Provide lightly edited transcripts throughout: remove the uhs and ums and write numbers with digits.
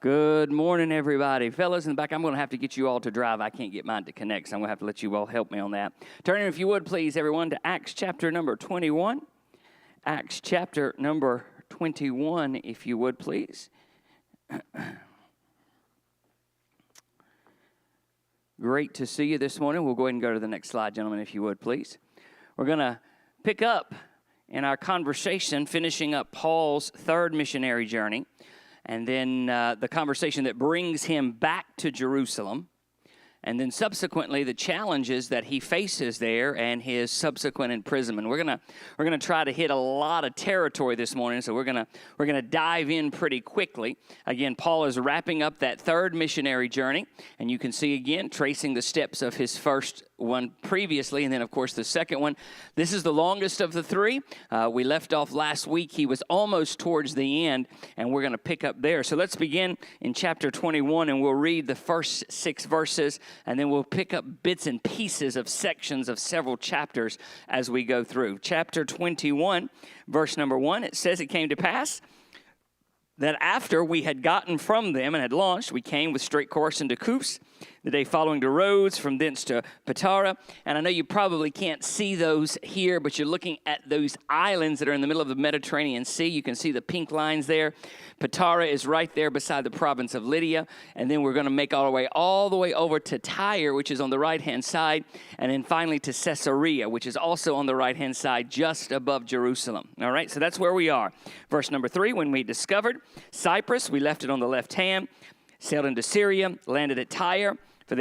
Good morning, everybody. Fellas in the back, I'm going to have to get you all to drive. I can't get mine to connect, so I'm going to have to let you all help me on that. Turn in, if you would, please, everyone, to Acts chapter number 21. Acts chapter number 21, if you would, please. Great to see you this morning. We'll go ahead and go to the next slide, gentlemen, if you would, please. We're going to pick up in our conversation, finishing up Paul's third missionary journey, and then the conversation that brings him back to Jerusalem, and then subsequently the challenges that he faces there and his subsequent imprisonment. We're gonna try to hit a lot of territory this morning, so we're gonna dive in pretty quickly. Again, Paul is wrapping up that third missionary journey, and you can see again tracing the steps of his first one previously, and then of course the second one. This is the longest of the three. We left off last week. He was almost towards the end, and we're going to pick up there. So let's begin in chapter 21, and we'll read the first 6 verses, and then we'll pick up bits and pieces of sections of several chapters as we go through. Chapter 21, verse number 1, it says, "It came to pass that after we had gotten from them and had launched, we came with straight course into Kos, the day following to Rhodes, from thence to Patara." And I know you probably can't see those here, but you're looking at those islands that are in the middle of the Mediterranean Sea. You can see the pink lines there. Patara is right there beside the province of Lydia. And then we're going to make all the way over to Tyre, which is on the right-hand side. And then finally to Caesarea, which is also on the right-hand side, just above Jerusalem. All right, so that's where we are. Verse number 3, when we discovered Cyprus, we left it on the left hand, sailed into Syria, landed at Tyre. For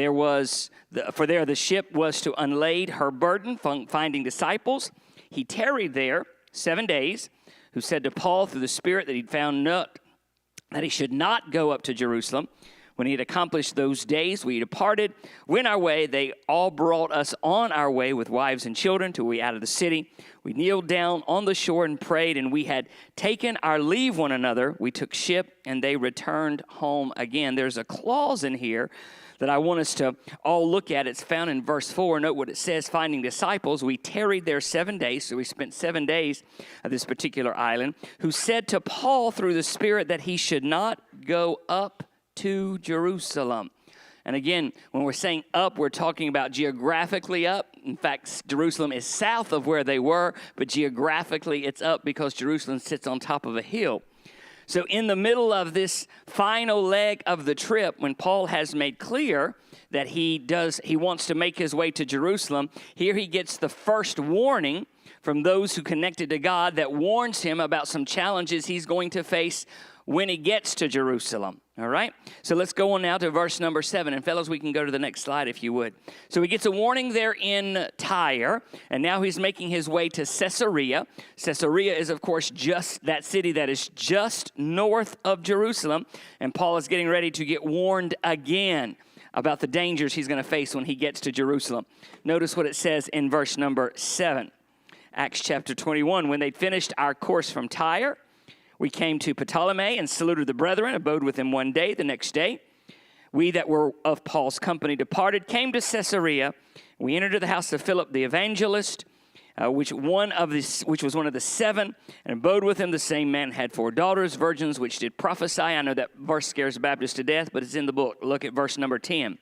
there the ship was to unlade her burden, finding disciples. He tarried there 7 days, who said to Paul through the Spirit that he'd found that he should not go up to Jerusalem. When he had accomplished those days, we departed, went our way. They all brought us on our way with wives and children till we out of the city. We kneeled down on the shore and prayed, and we had taken our leave one another. We took ship, and they returned home again. There's a clause in here that I want us to all look at. It's found in verse 4. Note what it says, finding disciples. We tarried there 7 days, so we spent 7 days at this particular island, who said to Paul through the Spirit that he should not go up to Jerusalem. And again, when we're saying up, we're talking about geographically up. In fact, Jerusalem is south of where they were, but geographically it's up because Jerusalem sits on top of a hill. So in the middle of this final leg of the trip, when Paul has made clear that he wants to make his way to Jerusalem, here he gets the first warning from those who connected to God that warns him about some challenges he's going to face when he gets to Jerusalem. All right? So let's go on now to verse number 7. And fellows, we can go to the next slide if you would. So he gets a warning there in Tyre, and now he's making his way to Caesarea. Caesarea is, of course, just that city that is just north of Jerusalem. And Paul is getting ready to get warned again about the dangers he's going to face when he gets to Jerusalem. Notice what it says in verse number 7. Acts chapter 21, when they'd finished our course from Tyre, we came to Ptolemy and saluted the brethren, abode with them 1 day. The next day, we that were of Paul's company departed, came to Caesarea. We entered the house of Philip the evangelist, which was one of the 7, and abode with him. The same man had 4 daughters, virgins, which did prophesy. I know that verse scares Baptists to death, but it's in the book. Look at verse number 10.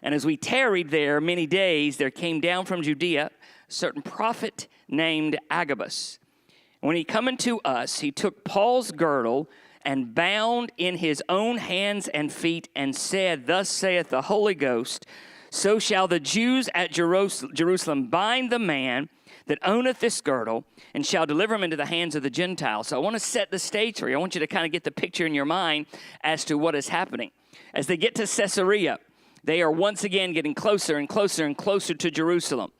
And as we tarried there many days, there came down from Judea a certain prophet named Agabus. When he come unto us, he took Paul's girdle and bound in his own hands and feet and said, Thus saith the Holy Ghost, so shall the Jews at Jerusalem bind the man that owneth this girdle and shall deliver him into the hands of the Gentiles. So I want to set the stage for you. I want you to kind of get the picture in your mind as to what is happening. As they get to Caesarea, they are once again getting closer and closer and closer to Jerusalem.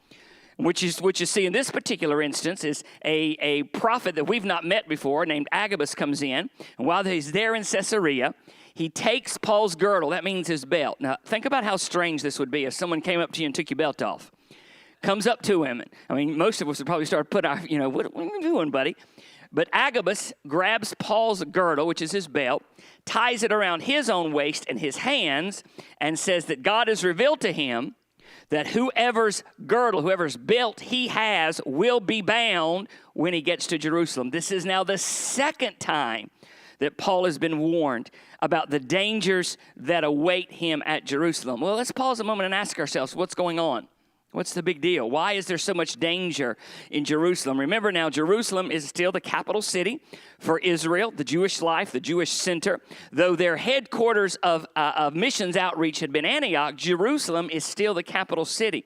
Which you see in this particular instance is a prophet that we've not met before named Agabus comes in. And while he's there in Caesarea, he takes Paul's girdle. That means his belt. Now, think about how strange this would be if someone came up to you and took your belt off. Comes up to him. I mean, most of us would probably start putting our, what are you doing, buddy? But Agabus grabs Paul's girdle, which is his belt, ties it around his own waist and his hands, and says that God has revealed to him that whoever's girdle, whoever's belt he has will be bound when he gets to Jerusalem. This is now the second time that Paul has been warned about the dangers that await him at Jerusalem. Well, let's pause a moment and ask ourselves, what's going on? What's the big deal? Why is there so much danger in Jerusalem? Remember now, Jerusalem is still the capital city for Israel, the Jewish life, the Jewish center. Though their headquarters of missions outreach had been Antioch, Jerusalem is still the capital city.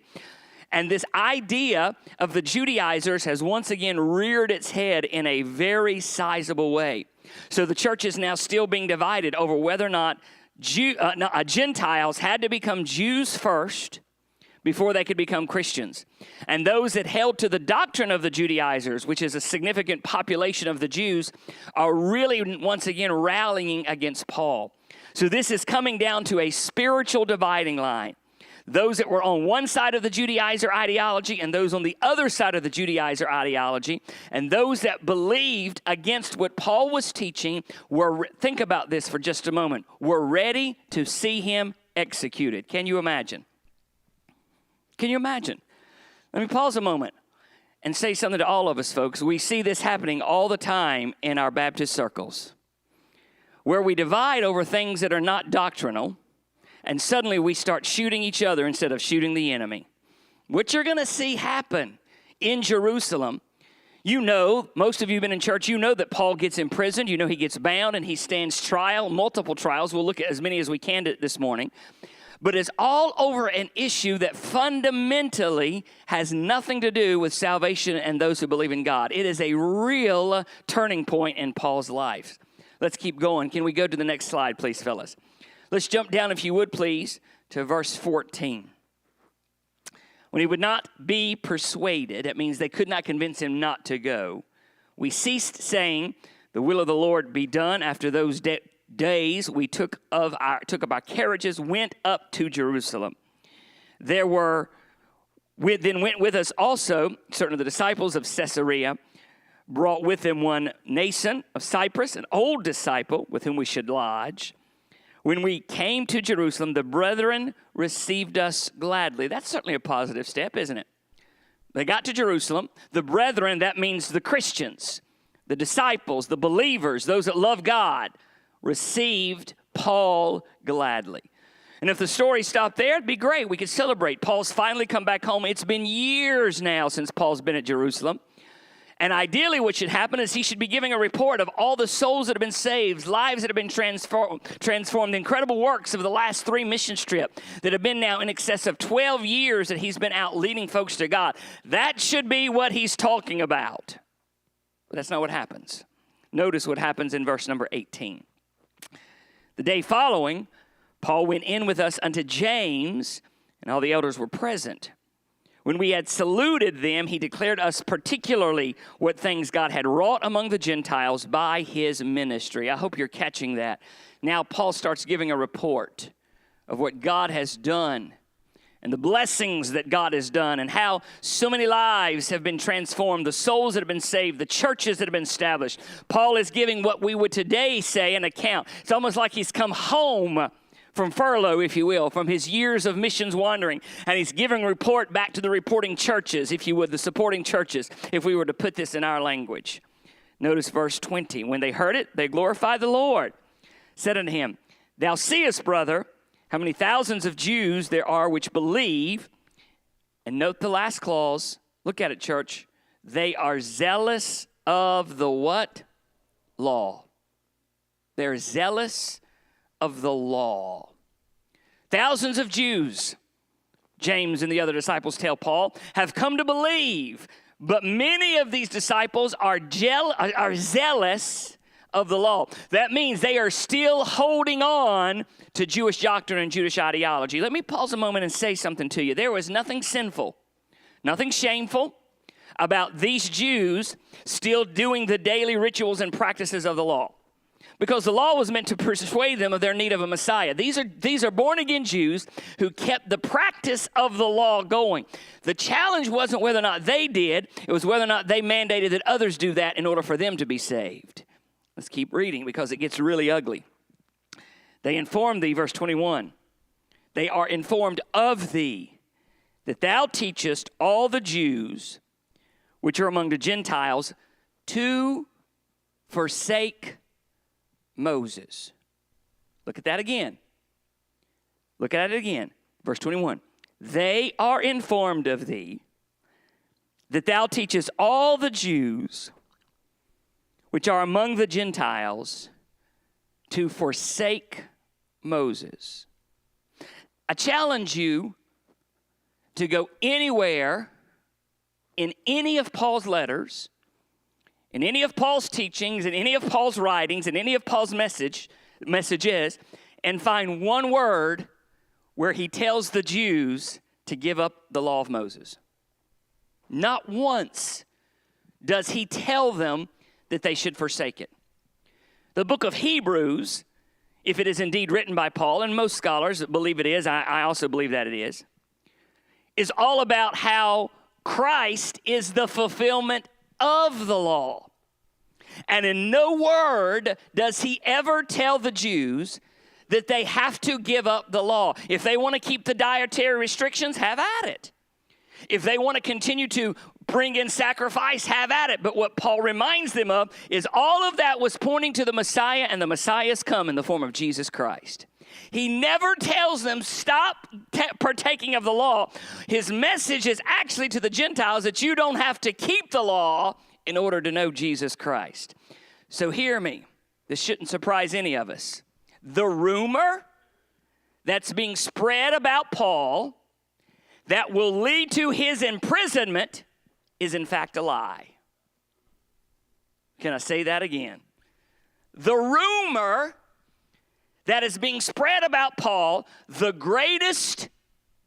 And this idea of the Judaizers has once again reared its head in a very sizable way. So the church is now still being divided over whether or not Gentiles had to become Jews first before they could become Christians. And those that held to the doctrine of the Judaizers, which is a significant population of the Jews, are really once again rallying against Paul. So this is coming down to a spiritual dividing line. Those that were on one side of the Judaizer ideology and those on the other side of the Judaizer ideology, and those that believed against what Paul was teaching were, think about this for just a moment, were ready to see him executed. Can you imagine? Can you imagine? Let me pause a moment and say something to all of us, folks. We see this happening all the time in our Baptist circles, where we divide over things that are not doctrinal, and suddenly we start shooting each other instead of shooting the enemy. What you're going to see happen in Jerusalem, you know, most of you have been in church, you know that Paul gets imprisoned, you know he gets bound, and he stands trial, multiple trials. We'll look at as many as we can this morning. But it's all over an issue that fundamentally has nothing to do with salvation and those who believe in God. It is a real turning point in Paul's life. Let's keep going. Can we go to the next slide, please, fellas? Let's jump down, if you would, please, to verse 14. When he would not be persuaded, that means they could not convince him not to go, we ceased saying, the will of the Lord be done. After those days, we took up our carriages, went up to Jerusalem. Then went with us also certain of the disciples of Caesarea, brought with them one Nason of Cyprus, an old disciple with whom we should lodge. When we came to Jerusalem, the brethren received us gladly. That's certainly a positive step, isn't it? They got to Jerusalem. The brethren, that means the Christians, the disciples, the believers, those that love God, received Paul gladly. And if the story stopped there, it'd be great. We could celebrate. Paul's finally come back home. It's been years now since Paul's been at Jerusalem. And ideally what should happen is he should be giving a report of all the souls that have been saved, lives that have been transformed, the incredible works of the last 3 mission trips that have been now in excess of 12 years that he's been out leading folks to God. That should be what he's talking about. But that's not what happens. Notice what happens in verse number 18. The day following, Paul went in with us unto James, and all the elders were present. When we had saluted them, he declared us particularly what things God had wrought among the Gentiles by his ministry. I hope you're catching that. Now Paul starts giving a report of what God has done and the blessings that God has done and how so many lives have been transformed, the souls that have been saved, the churches that have been established. Paul is giving what we would today say an account. It's almost like he's come home from furlough, if you will, from his years of missions wandering. And he's giving a report back to the reporting churches, if you would, the supporting churches, if we were to put this in our language. Notice verse 20. When they heard it, they glorified the Lord, said unto him, Thou seest, brother, how many thousands of Jews there are which believe. And note the last clause. Look at it, church. They are zealous of the what? Law. They're zealous of the law. Thousands of Jews, James and the other disciples tell Paul, have come to believe, but many of these disciples are zealous of the law. That means they are still holding on to Jewish doctrine and Jewish ideology. Let me pause a moment and say something to you. There was nothing sinful, nothing shameful about these Jews still doing the daily rituals and practices of the law. Because the law was meant to persuade them of their need of a Messiah. These are born-again Jews who kept the practice of the law going. The challenge wasn't whether or not they did. It was whether or not they mandated that others do that in order for them to be saved. Let's keep reading because it gets really ugly. They informed thee, verse 21. They are informed of thee that thou teachest all the Jews which are among the Gentiles to forsake Moses. Look at that again. Look at it again. Verse 21. They are informed of thee, that thou teachest all the Jews which are among the Gentiles to forsake Moses. I challenge you to go anywhere in any of Paul's letters, in any of Paul's teachings, in any of Paul's writings, in any of Paul's messages, and find one word where he tells the Jews to give up the law of Moses. Not once does he tell them that they should forsake it. The book of Hebrews, if it is indeed written by Paul, and most scholars believe it is, I also believe that it is all about how Christ is the fulfillment of the law. And in no word does he ever tell the Jews that they have to give up the law. If they want to keep the dietary restrictions, have at it. If they want to continue to bring in sacrifice, have at it. But what Paul reminds them of is all of that was pointing to the Messiah, and the Messiah has come in the form of Jesus Christ. He never tells them, stop partaking of the law. His message is actually to the Gentiles that you don't have to keep the law in order to know Jesus Christ. So hear me. This shouldn't surprise any of us. The rumor that's being spread about Paul that will lead to his imprisonment is in fact a lie. Can I say that again? The rumor that is being spread about Paul, the greatest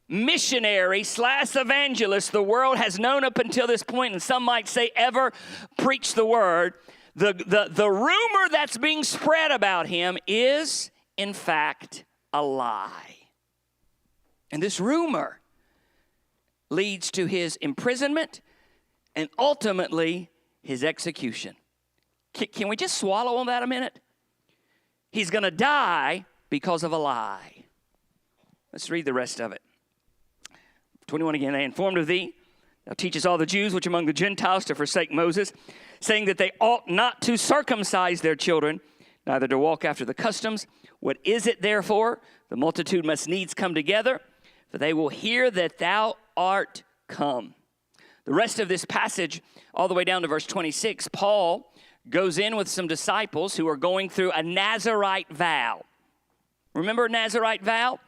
missionary / evangelist the world has known up until this point, and some might say ever preached the word, the rumor that's being spread about him is in fact a lie. And this rumor leads to his imprisonment and ultimately his execution. Can we just swallow on that a minute? He's going to die because of a lie. Let's read the rest of it. 21 again. They informed of thee, thou teachest all the Jews which among the Gentiles to forsake Moses, saying that they ought not to circumcise their children, neither to walk after the customs. What is it therefore? The multitude must needs come together, for they will hear that thou art come. The rest of this passage, all the way down to verse 26, Paul goes in with some disciples who are going through a Nazarite vow. Remember a Nazarite vow?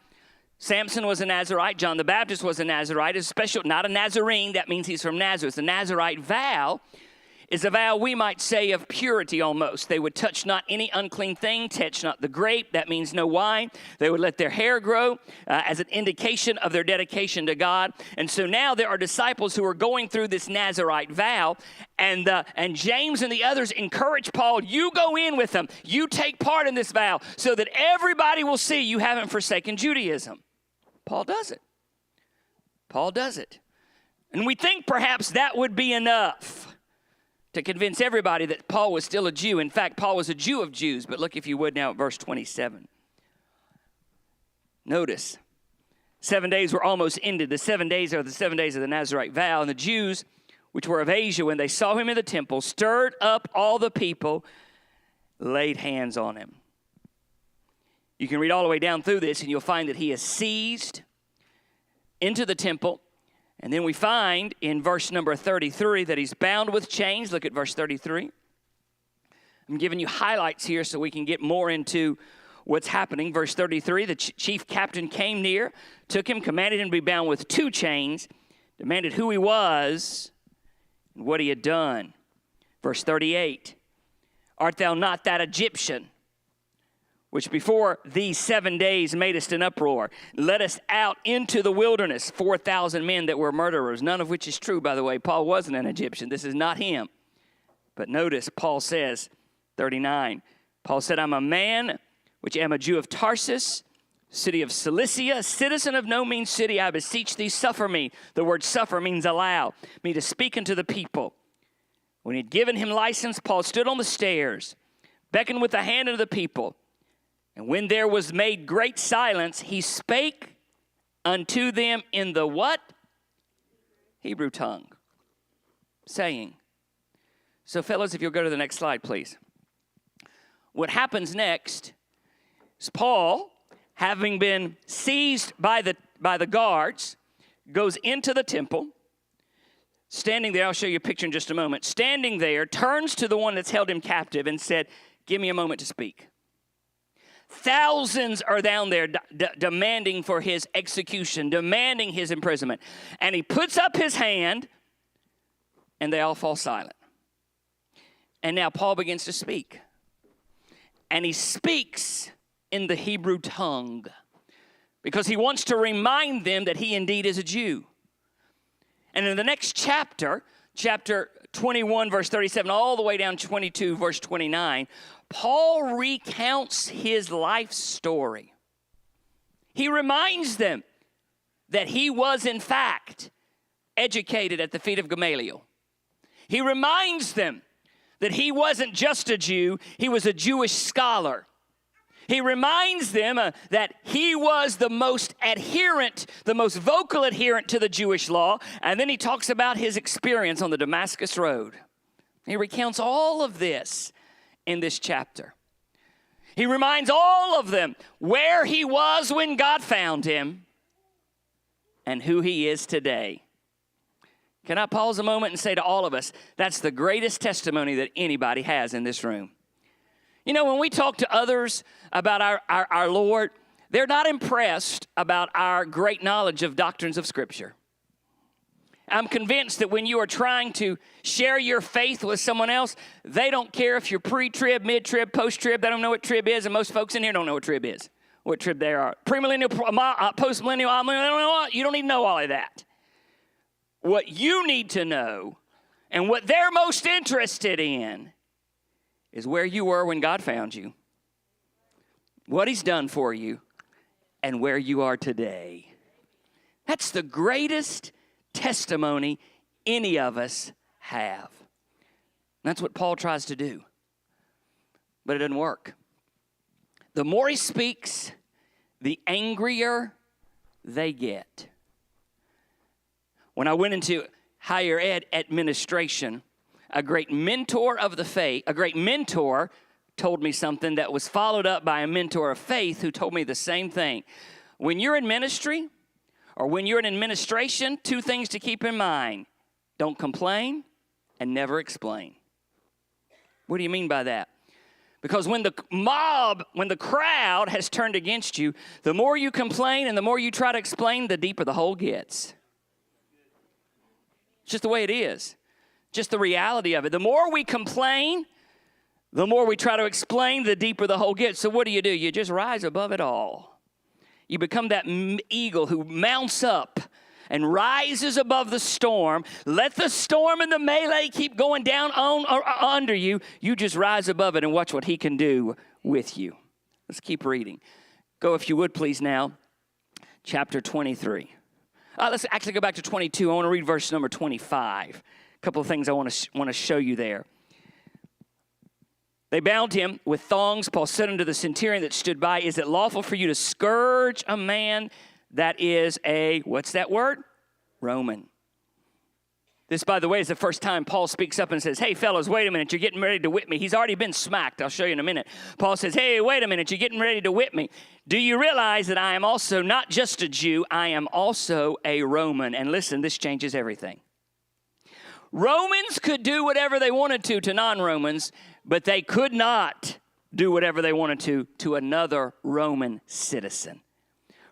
Samson was a Nazarite. John the Baptist was a Nazarite. It's special, not a Nazarene. That means he's from Nazareth. The Nazarite vow is a vow, we might say, of purity almost. They would touch not any unclean thing, touch not the grape. That means no wine. They would let their hair grow as an indication of their dedication to God. And so now there are disciples who are going through this Nazarite vow, and James and the others encourage Paul, you go in with them. You take part in this vow so that everybody will see you haven't forsaken Judaism. Paul does it. Paul does it. And we think perhaps that would be enough to convince everybody that Paul was still a Jew. In fact, Paul was a Jew of Jews. But look, if you would, now at verse 27. Notice, 7 days were almost ended. The 7 days are the 7 days of the Nazarite vow. And the Jews, which were of Asia, when they saw him in the temple, stirred up all the people, laid hands on him. You can read all the way down through this, and you'll find that he is seized into the temple. And then we find in verse number 33 that he's bound with chains. Look at verse 33. I'm giving you highlights here so we can get more into what's happening. Verse 33, the chief captain came near, took him, commanded him to be bound with 2 chains, demanded who he was and what he had done. Verse 38, art thou not that Egyptian which before these 7 days madest an uproar, led us out into the wilderness, 4,000 men that were murderers, none of which is true, by the way. Paul wasn't an Egyptian. This is not him. But notice, Paul says, 39, Paul said, I'm a man which am a Jew of Tarsus, city of Cilicia, citizen of no mean city. I beseech thee, suffer me. The word suffer means allow me to speak unto the people. When he had given him license, Paul stood on the stairs, beckoned with the hand unto the people. And when there was made great silence, he spake unto them in the what? Hebrew tongue, saying. So fellas, if you'll go to the next slide, please. what happens next is Paul, having been seized by the guards, goes into the temple. Standing there, I'll show you a picture in just a moment. Standing there, turns to the one that's held him captive and said, "Give me a moment to speak." Thousands are down there demanding for his execution, demanding his imprisonment. And he puts up his hand, and they all fall silent. And now Paul begins to speak. And he speaks in the Hebrew tongue because he wants to remind them that he indeed is a Jew. And in the next chapter, chapter 21, verse 37, all the way down 22, verse 29, Paul recounts his life story. He reminds them that he was, in fact, educated at the feet of Gamaliel. He reminds them that he wasn't just a Jew, he was a Jewish scholar. He reminds them that he was the most adherent, the most vocal adherent to the Jewish law. And then he talks about his experience on the Damascus Road. He recounts all of this in this chapter. He reminds all of them where he was when God found him and who he is today. Can I pause a moment and say to all of us, that's the greatest testimony that anybody has in this room. You know, when we talk to others about our Lord, they're not impressed about our great knowledge of doctrines of Scripture. I'm convinced that when you are trying to share your faith with someone else, they don't care if you're pre-trib, mid-trib, post-trib. They don't know what trib is, and most folks in here don't know what trib is, what trib they are. Premillennial, post-millennial, you don't need to know all of that. What you need to know and what they're most interested in is where you were when God found you, what he's done for you, and where you are today. That's the greatest testimony any of us have. That's what Paul tries to do. But it doesn't work. The more he speaks, the angrier they get. When I went into higher ed administration, a great mentor of the faith, a great mentor told me something that was followed up by a mentor of faith who told me the same thing. When you're in ministry or when you're in administration, two things to keep in mind. Don't complain and never explain. What do you mean by that? Because when the crowd has turned against you, the more you complain and the more you try to explain, the deeper the hole gets. It's just the way it is. Just the reality of it. The more we complain, the more we try to explain, the deeper the hole gets. So what do? You just rise above it all. You become that eagle who mounts up and rises above the storm. Let the storm and the melee keep going down on or under you. You just rise above it and watch what he can do with you. Let's keep reading. Go, if you would, please, now. Chapter 23. Let's actually go back to 22. I want to read verse number 25. A couple of things I want to show you there. They bound him with thongs. Paul said unto the centurion that stood by, "Is it lawful for you to scourge a man that is a," what's that word? Roman. This, by the way, is the first time Paul speaks up and says, "Hey, fellows, wait a minute. You're getting ready to whip me." He's already been smacked. I'll show you in a minute. Paul says, "Hey, wait a minute. You're getting ready to whip me. Do you realize that I am also not just a Jew, I am also a Roman?" And listen, this changes everything. Romans could do whatever they wanted to non-Romans, but they could not do whatever they wanted to another Roman citizen.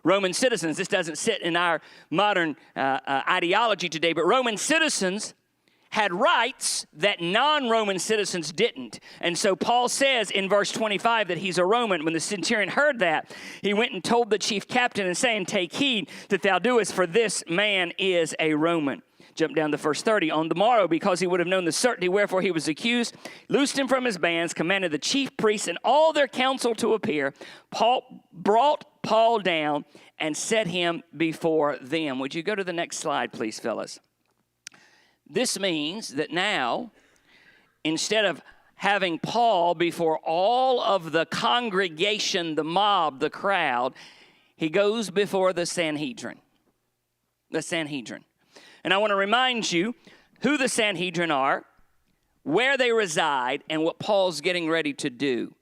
Roman citizens, this doesn't sit in our modern ideology today, but Roman citizens had rights that non-Roman citizens didn't. And so Paul says in verse 25 that he's a Roman. When the centurion heard that, he went and told the chief captain and saying, "Take heed that thou doest, for this man is a Roman." Jump down to verse 30. On the morrow, because he would have known the certainty wherefore he was accused, loosed him from his bands, commanded the chief priests and all their council to appear. Paul brought Paul down and set him before them. Would you go to the next slide, please, fellas? This means that now, instead of having Paul before all of the congregation, the mob, the crowd, he goes before the Sanhedrin. The Sanhedrin. And I want to remind you who the Sanhedrin are, where they reside, and what Paul's getting ready to do.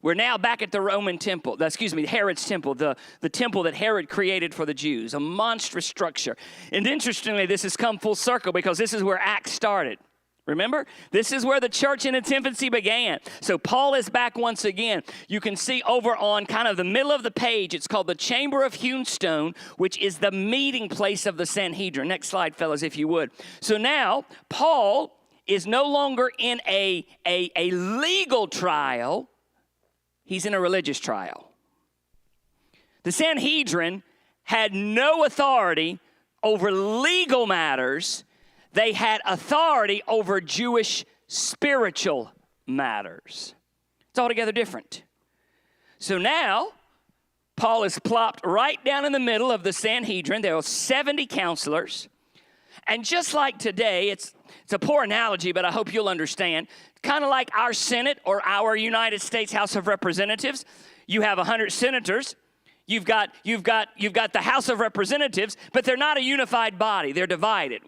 We're now back at the Roman temple, Herod's temple, the temple that Herod created for the Jews, a monstrous structure. And interestingly, this has come full circle because this is where Acts started. Remember? This is where the church in its infancy began. So Paul is back once again. You can see over on kind of the middle of the page, it's called the Chamber of Hewn Stone, which is the meeting place of the Sanhedrin. Next slide, fellas, if you would. So now, Paul is no longer in a legal trial. He's in a religious trial. The Sanhedrin had no authority over legal matters. They had authority over Jewish spiritual matters. It's altogether different. So now, Paul is plopped right down in the middle of the Sanhedrin. There are 70 counselors. And just like today, it's a poor analogy, but I hope you'll understand. Kind of like our Senate or our United States House of Representatives. You have 100 senators. You've got the House of Representatives, but they're not a unified body. They're divided.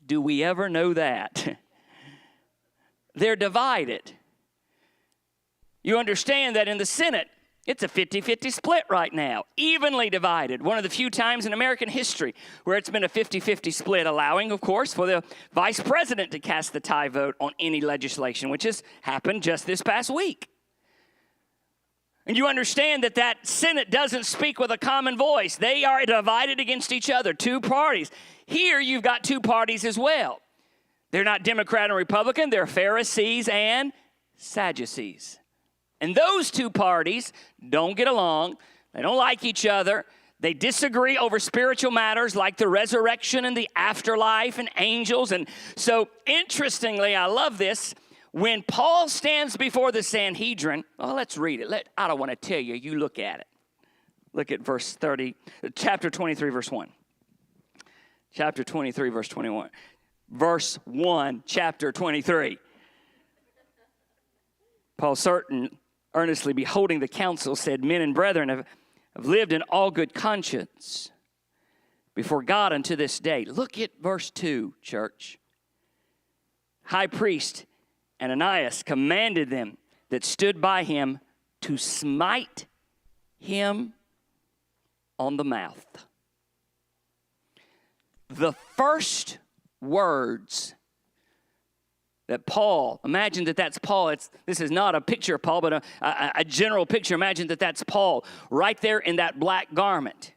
Do we ever know that? They're divided. You understand that in the Senate, it's a 50-50 split right now, evenly divided. One of the few times in American history where it's been a 50-50 split, allowing, of course, for the vice president to cast the tie vote on any legislation, which has happened just this past week. And you understand that Senate doesn't speak with a common voice. They are divided against each other, two parties. Here you've got two parties as well. They're not Democrat and Republican. They're Pharisees and Sadducees. And those two parties don't get along. They don't like each other. They disagree over spiritual matters like the resurrection and the afterlife and angels. And so, interestingly, I love this. When Paul stands before the Sanhedrin, well, let's read it. I don't want to tell you. You look at it. Look at chapter 23, verse 1. Chapter 23, verse 21. Verse 1, chapter 23. Paul, earnestly beholding the council, said, Men and brethren have lived in all good conscience before God unto this day. Look at verse 2, church. High priest Ananias commanded them that stood by him to smite him on the mouth. The first words that Paul, imagine that's Paul. This is not a picture of Paul, but a general picture. Imagine that's Paul right there in that black garment.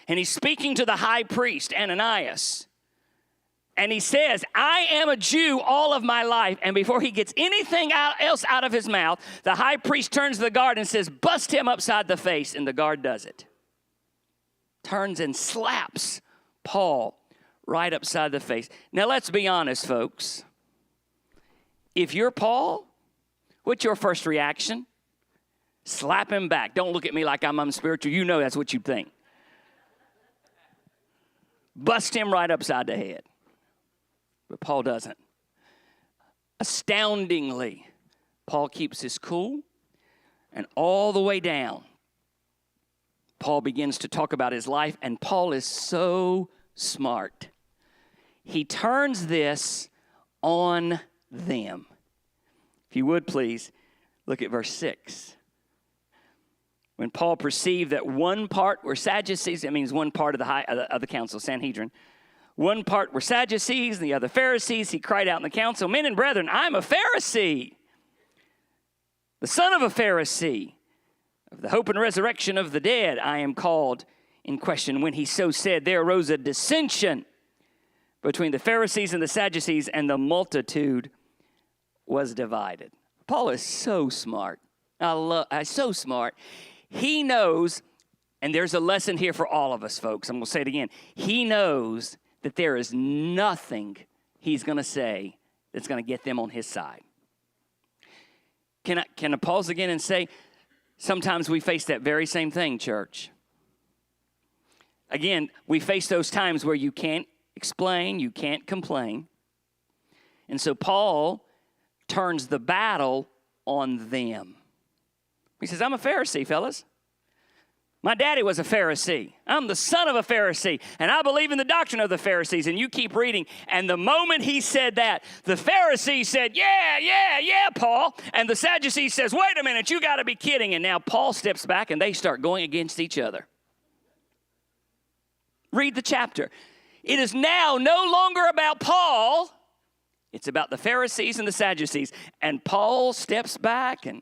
And he's speaking to the high priest, Ananias. And he says, I am a Jew all of my life. And before he gets anything else out of his mouth, the high priest turns to the guard and says, bust him upside the face. And the guard does it. Turns and slaps Paul right upside the face. Now, let's be honest, folks. If you're Paul, what's your first reaction? Slap him back. Don't look at me like I'm unspiritual. You know that's what you think. Bust him right upside the head. But Paul doesn't. Astoundingly, Paul keeps his cool, and all the way down, Paul begins to talk about his life, and Paul is so smart. He turns this on them. If you would please, look at verse 6. When Paul perceived that one part were Sadducees, that means one part of the council, Sanhedrin, one part were Sadducees and the other Pharisees, he cried out in the council, Men and brethren, I'm a Pharisee, the son of a Pharisee. Of the hope and resurrection of the dead, I am called in question. When he so said, there arose a dissension between the Pharisees and the Sadducees, and the multitude was divided. Paul is so smart. So smart. He knows, and there's a lesson here for all of us, folks. I'm going to say it again. He knows that there is nothing he's going to say that's going to get them on his side. Can I pause again and say, sometimes we face that very same thing, church. Again, we face those times where you can't explain, you can't complain. And so Paul turns the battle on them. He says, I'm a Pharisee, fellas. My daddy was a Pharisee. I'm the son of a Pharisee, and I believe in the doctrine of the Pharisees. And you keep reading, and the moment he said that, the Pharisee said, yeah, Paul. And the Sadducee says, wait a minute, you got to be kidding. And now Paul steps back, and they start going against each other. Read the chapter. It is now no longer about Paul. It's about the Pharisees and the Sadducees. And Paul steps back, and